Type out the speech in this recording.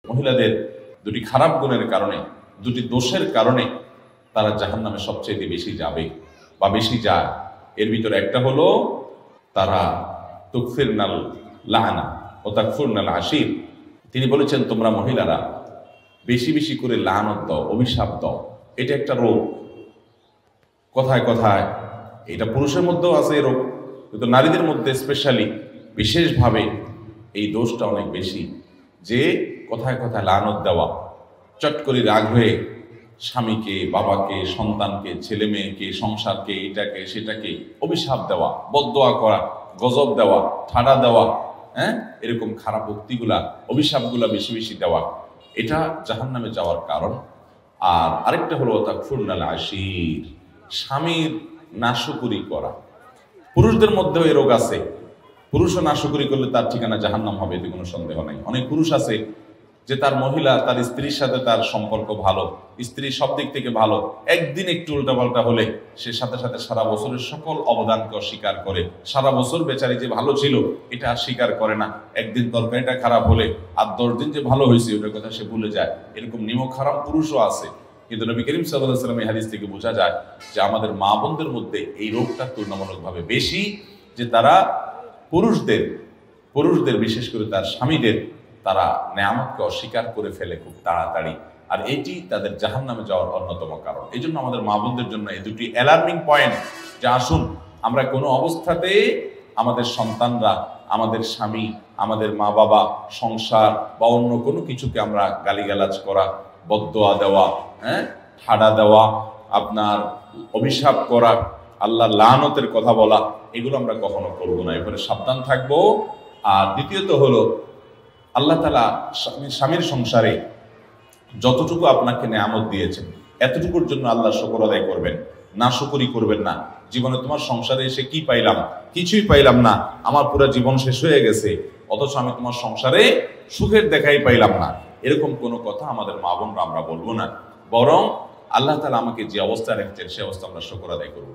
মহিলাদের দুটি খারাপ গুণের কারণে, দুটি দোষের কারণে তারা জাহান্নামে সবচেয়ে বেশি যাবে বা বেশি যায়। এর ভিতরে একটা হলো তারা তুকফিরনাল লানা ও তাকফুরনাল আশির। তিনি বলেছেন, তোমরা মহিলারা বেশি বেশি করে লানত দাও, অভিশাপ দাও। এটা একটা রোগ। কথায় কথায় এটা পুরুষের মধ্যেও আছে এই রোগ, কিন্তু নারীদের মধ্যে স্পেশালি বিশেষভাবে এই দোষটা অনেক বেশি, যে কথায় কথায় লানত দেওয়া, চট করে রাগ হয়ে স্বামীকে, বাবাকে, সন্তানকে, ছেলে মেয়েকে, সংসারকে, এটাকে সেটাকে অভিশাপ দেওয়া, বদদোয়া করা, গজব দেওয়া, ঠাডা দেওয়া, এরকম খারাপ উক্তিগুলা, অভিশাপগুলা বেশি বেশি দেওয়া, এটা জাহান্নামে যাওয়ার কারণ। আর আরেকটা হলো তাকফুরনাল আশির, স্বামীর নাশকরি করা। পুরুষদের মধ্যেও এই রোগ আছে। পুরুষও নাশকরি করলে তার ঠিকানা জাহান্নাম হবে, এতে কোনো সন্দেহ নাই। অনেক পুরুষ আছে যে তার মহিলা, তার স্ত্রীর সাথে তার সম্পর্ক ভালো, স্ত্রী সব দিক থেকে ভালো, একদিন একটু উল্টাপাল্টা হলে সে সাথে সাথে সারা বছরের সকল অবদানকে অস্বীকার করে। সারা বছর বেচারি যে ভালো ছিল এটা আর স্বীকার করে না। একদিন তরকারিটা খারাপ হলে আর 10 দিন যে ভালো হয়েছে ওটার কথা সে ভুলে যায়। এরকম নিমক হারাম পুরুষও আছে। কিন্তু নবী করিম সাল্লাল্লাহু আলাইহি ওয়াসাল্লাম এই হাদিস থেকে বোঝা যায় যে আমাদের মা বোনদের মধ্যে এই রোগটা তুলনামূলকভাবে বেশি, যে তারা পুরুষদের বিশেষ করে তার স্বামীদের, তারা নেয়ামতকে অস্বীকার করে ফেলে খুব তাড়াতাড়ি। আর এটি তাদের জাহান্নামে যাওয়ার অন্যতম কারণ। এই জন্য আমাদের মা বোনদের জন্য এই দুটি অ্যালার্মিং পয়েন্ট, যে আসুন আমরা কোনো অবস্থাতে আমাদের সন্তানরা, আমাদের স্বামী, আমাদের মা বাবা, সংসার বা অন্য কোনো কিছুকে আমরা গালিগালাজ করা, বদদোয়া দেওয়া, ঠাডা দেওয়া, আপনার অভিশাপ করা, আল্লাহর লানতের কথা বলা, এগুলো আমরা কখনো করবো না। এরপরে সাবধান থাকবো। আর দ্বিতীয়ত হলো আল্লাহ তাআলা স্বামীর সংসারে যতটুকু আপনাকে নেয়ামত দিয়েছেন এতটুকুর জন্য আল্লাহ শুকর আদায় করবেন, নাশকরি করবেন না। জীবনে তোমার সংসারে এসে কি পাইলাম? কিছুই পাইলাম না, আমার পুরো জীবন শেষ হয়ে গেছে, অথচ আমি তোমার সংসারে সুখের দেখাই পাইলাম না, এরকম কোনো কথা আমাদের মা বোনরা আমরা বলবো না। বরং আল্লাহ তাআলা আমাকে যে অবস্থায় রেখেছেন সে অবস্থা আমরা শুকর আদায় করবো।